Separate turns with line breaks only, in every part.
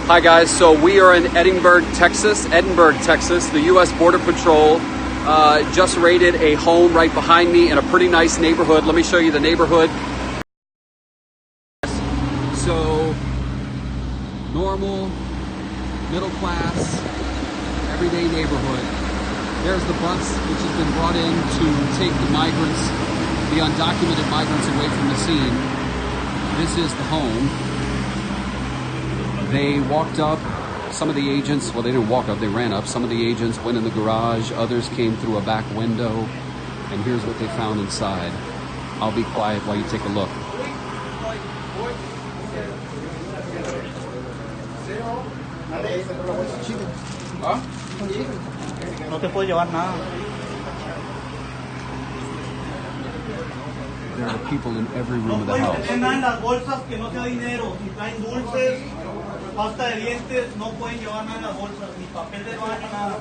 Hi guys, so we are in Edinburg, Texas. The U.S. Border Patrol just raided a home right behind me in a pretty nice neighborhood. Let me show you the neighborhood. So, normal, middle class, everyday neighborhood. There's the bus which has been brought in to take the migrants, the undocumented migrants, away from the scene. This is the home. They walked up, some of the agents, well, they didn't walk up, they ran up. Some of the agents went in the garage, others came through a back window, and here's what they found inside. I'll be quiet while you take a look.
No te puedo llevar nada.
There are people in every room of the house.
Las bolsas que no sea dinero, si traen dulces, pasta de dientes, no pueden llevar nada en las bolsas, ni papel de baño, nada.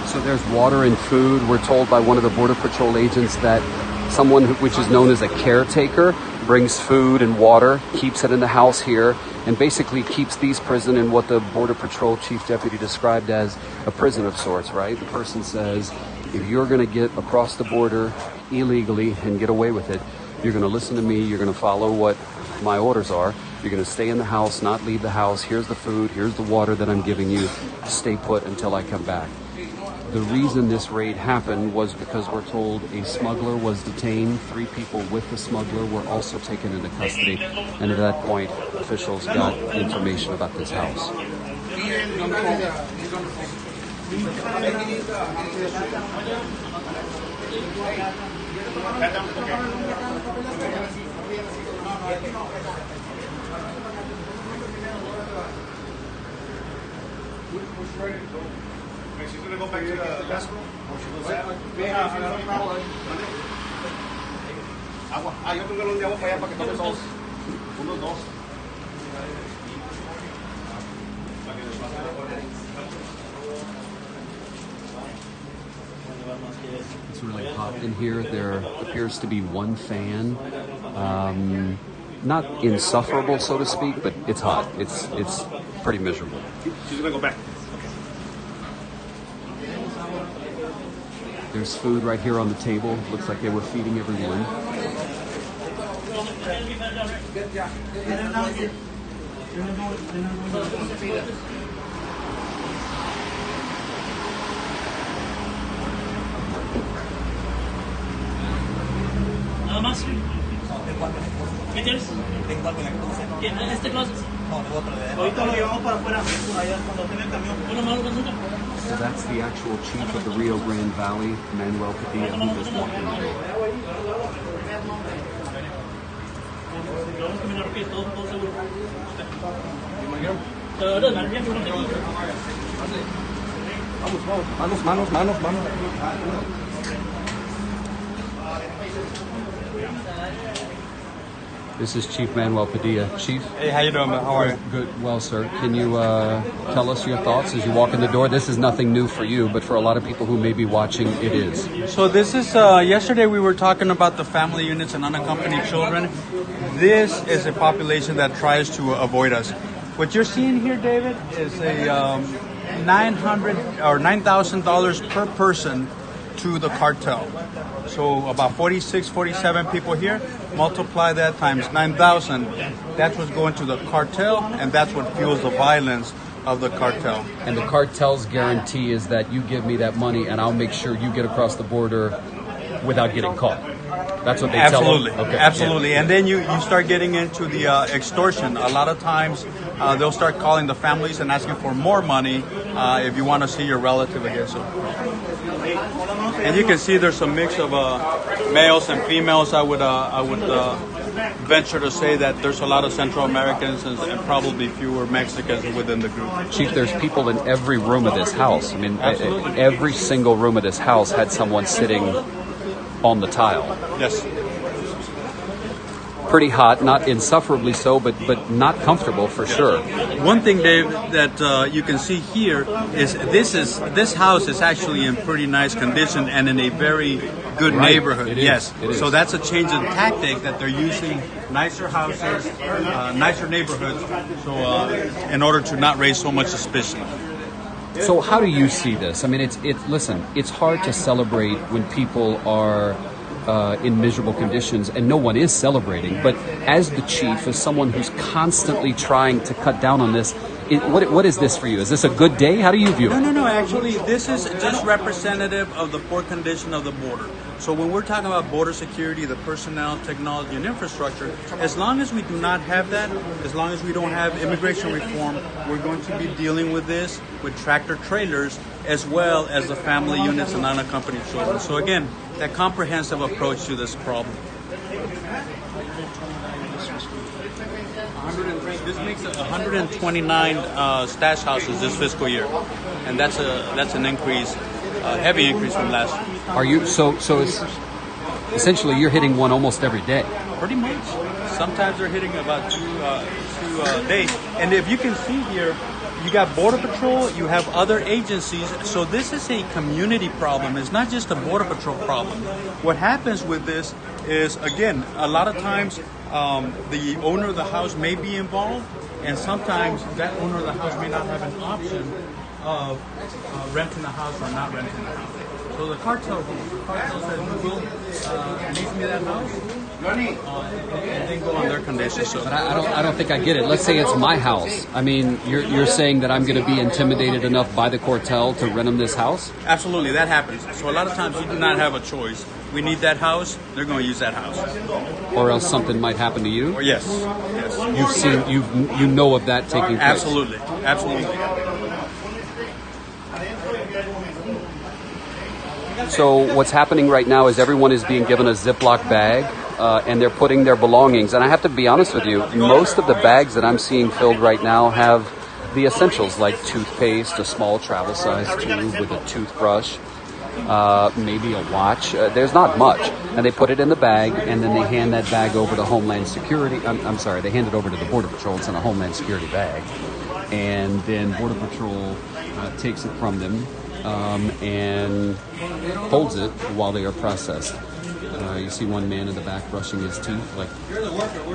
So there's water and food. We're told by one of the Border Patrol agents that someone which is known as a caretaker brings food and water, keeps it in the house here, and basically keeps these prison in what the Border Patrol Chief Deputy described as a prison of sorts, right? The person says, if you're going to get across the border illegally and get away with it, you're going to listen to me, you're going to follow what my orders are, you're going to stay in the house, not leave the house, here's the food, here's the water that I'm giving you, stay put until I come back. The reason this raid happened was because we're told a smuggler was detained. 3 people with the smuggler were also taken into custody. And at that point, officials got information about this house.
She's gonna go back to the desk. Agua. Ah, yo tengo un galón de agua para allá para que tomes dos. Unos dos.
It's really hot in here. There appears to be one fan. Not insufferable, so to speak, but it's hot. It's pretty miserable.
She's gonna go back.
There's food right here on the table. Looks like they were feeding everyone.
Nada más. ¿Qué tienes? Tengo algo en el closet. ¿En este closet? No, lo otro de ahorita lo llevamos para afuera, allá cuando tenga el camión. Bueno, malo, nunca.
So that's the actual chief of the Rio Grande Valley, Manuel Padilla, who just walked in the door.
Manos.
This is Chief Manuel Padilla. Chief?
Hey, how you doing? How are you?
Good. Well, sir, can you tell us your thoughts as you walk in the door? This is nothing new for you, but for a lot of people who may be watching, it is.
So this is, yesterday we were talking about the family units and unaccompanied children. This is a population that tries to avoid us. What you're seeing here, David, is a $900 or $9,000 per person to the cartel. So about 46, 47 people here, multiply that times 9,000. That's what's going to the cartel, and that's what fuels the violence of the cartel.
And the cartel's guarantee is that you give me that money and I'll make sure you get across the border without getting caught. That's what they
Absolutely,
tell them? Okay.
absolutely.
Yeah.
And then you start getting into the extortion. A lot of times they'll start calling the families and asking for more money if you want to see your relative again. So, and you can see there's a mix of males and females. I would venture to say that there's a lot of Central Americans and probably fewer Mexicans within the group.
Chief, there's people in every room of this house. I mean,
Absolutely.
every single room of this house had someone sitting on the tile.
Yes.
Pretty hot, not insufferably so, but not comfortable for sure.
One thing, Dave, that you can see here is this house is actually in pretty nice condition and in a very good
Right.
neighborhood.
It is.
Yes.
It is.
So that's a change in tactic that they're using nicer houses, nicer neighborhoods, so in order to not raise so much suspicion.
So how do you see this? I mean, listen, it's hard to celebrate when people are in miserable conditions, and no one is celebrating. But as the chief, as someone who's constantly trying to cut down on this, what is this for you? Is this a good day? How do you view it?
No. Actually, this is just representative of the poor condition of the border. So when we're talking about border security, the personnel, technology, and infrastructure, as long as we do not have that, as long as we don't have immigration reform, we're going to be dealing with this with tractor trailers as well as the family units and unaccompanied children. So again, that comprehensive approach to this problem. This makes 129 stash houses this fiscal year, and that's an increase, a heavy increase from last year.
Are you so it's essentially you're hitting one almost every day?
Pretty much. Sometimes they're hitting about two days, and if you can see here, you got Border Patrol, you have other agencies, so this is a community problem. It's not just a Border Patrol problem. What happens with this is, again, a lot of times the owner of the house may be involved, and sometimes that owner of the house may not have an option of renting the house or not renting the house. So the cartel says, "You will lease me that house," and then go on their conditions. So.
But I don't think I get it. Let's say it's my house. I mean, you're saying that I'm going to be intimidated enough by the cartel to rent them this house?
Absolutely, that happens. So a lot of times you do not have a choice. We need that house. They're going to use that house.
Or else something might happen to you?
Or yes.
You've seen, you know of that taking place?
Absolutely.
So what's happening right now is everyone is being given a Ziploc bag, and they're putting their belongings. And I have to be honest with you, most of the bags that I'm seeing filled right now have the essentials like toothpaste, a small travel size tube with a toothbrush, maybe a watch. There's not much. And they put it in the bag, and then they hand that bag over to Homeland Security. I'm sorry, they hand it over to the Border Patrol. It's in a Homeland Security bag. And then Border Patrol takes it from them and holds it while they are processed. You see one man in the back brushing his teeth like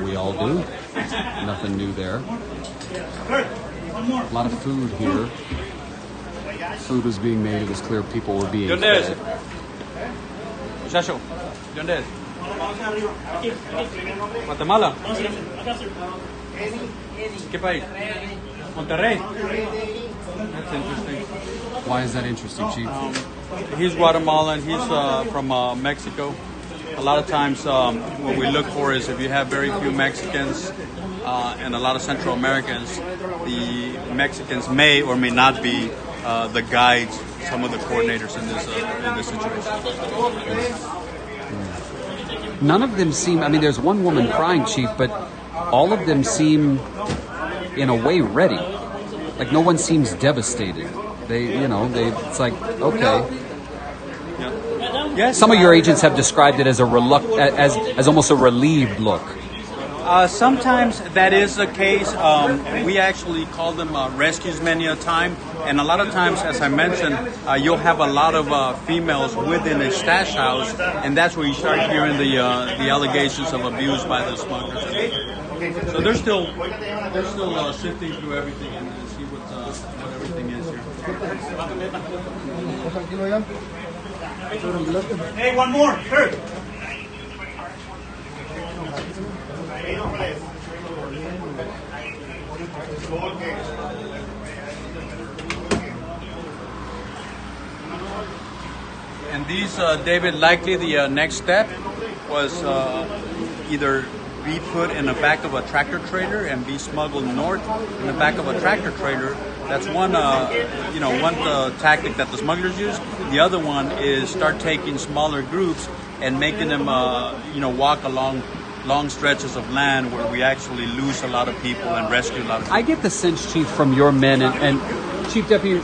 we all do. Nothing new there. A lot of food here. Food was being made. It was clear people were being fed.
Muchacho, ¿de dónde es? Guatemala. ¿Qué país? Monterrey. That's interesting.
Why is that interesting, Chief?
He's Guatemalan. He's from Mexico. A lot of times what we look for is if you have very few Mexicans and a lot of Central Americans, the Mexicans may or may not be the guides, some of the coordinators in this situation.
None of them seem, I mean, there's one woman crying, Chief, but all of them seem, in a way, ready. Like, no one seems devastated. It's like, okay.
Yes.
Some of your agents have described it as as almost a relieved look.
Sometimes that is the case. We actually call them rescues many a time. And a lot of times, as I mentioned, you'll have a lot of females within a stash house. And that's where you start hearing the allegations of abuse by the smugglers. So they're still sifting through everything and see what everything is here.
Hey, one more. Kurt.
And these, David, likely the next step was either be put in the back of a tractor trailer and be smuggled north in the back of a tractor trailer. That's one tactic that the smugglers use. The other one is start taking smaller groups and making them, walk along long stretches of land where we actually lose a lot of people and rescue a lot of people.
I get the sense, Chief, from your men and Chief Deputy,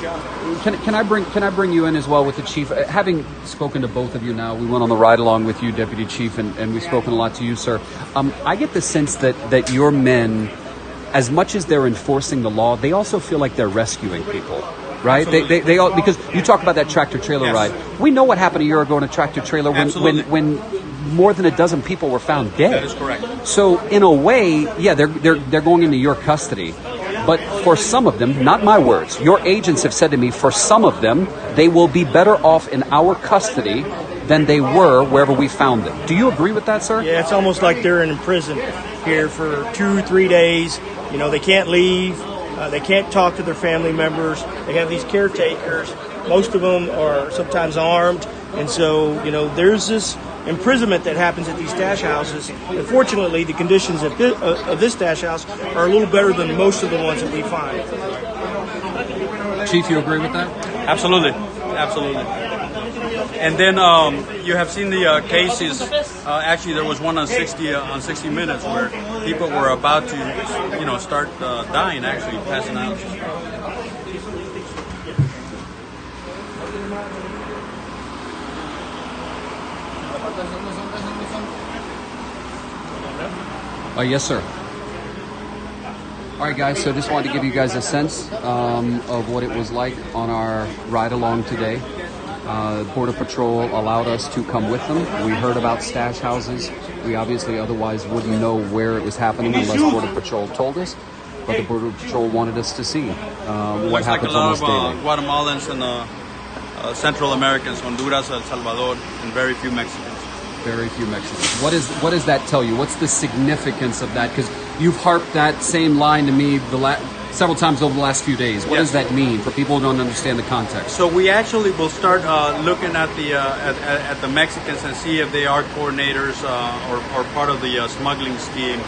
can I bring you in as well with the Chief? Having spoken to both of you now, we went on the ride along with you, Deputy Chief, and we've spoken a lot to you, sir. I get the sense that your men, as much as they're enforcing the law, they also feel like they're rescuing people, right? They all, because you talk about that tractor trailer
Yes.
ride. We know what happened a year ago in a tractor trailer when more than a dozen people were found dead.
That is correct.
So in a way, yeah, they're going into your custody. But for some of them, not my words, your agents have said to me, for some of them, they will be better off in our custody than they were wherever we found them. Do you agree with that, sir?
Yeah, it's almost like they're in prison here for 2-3 days. You know, they can't leave. They can't talk to their family members. They have these caretakers. Most of them are sometimes armed. And so, there's this imprisonment that happens at these stash houses. Unfortunately, the conditions of this stash house are a little better than most of the ones that we find.
Chief, you agree with that?
Absolutely. And then you have seen the cases. Actually, there was one on 60 Minutes where people were about to, start dying, actually passing out.
Yes, sir. All right, guys, so just wanted to give you guys a sense of what it was like on our ride along today. Border Patrol allowed us to come with them. We heard about stash houses. We obviously otherwise wouldn't know where it was happening unless Border Patrol told us. But the Border Patrol wanted us to see what happens almost daily.
Like a lot of Guatemalans and Central Americans, Honduras, El Salvador, and very few Mexicans.
Very few Mexicans. What does that tell you? What's the significance of that? Because you've harped that same line to me several times over the last few days. What does that mean for people who don't understand the context?
So we actually will start looking at the Mexicans and see if they are coordinators or part of the smuggling scheme.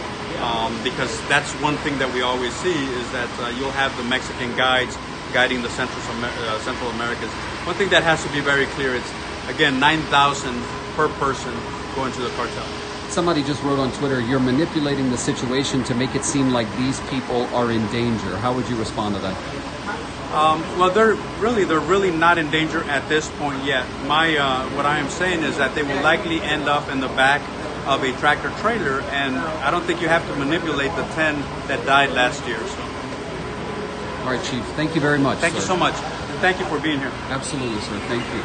Because that's one thing that we always see is that you'll have the Mexican guides guiding the Central Americans. One thing that has to be very clear, it's again 9,000 per person going to the cartel.
Somebody just wrote on Twitter, you're manipulating the situation to make it seem like these people are in danger. How would you respond to that?
Well, they're really not in danger at this point yet. What I am saying is that they will likely end up in the back of a tractor trailer, and I don't think you have to manipulate the 10 that died last year. So.
All right, Chief. Thank you very much.
Thank you so much. And thank you for being here.
Absolutely, sir. Thank you.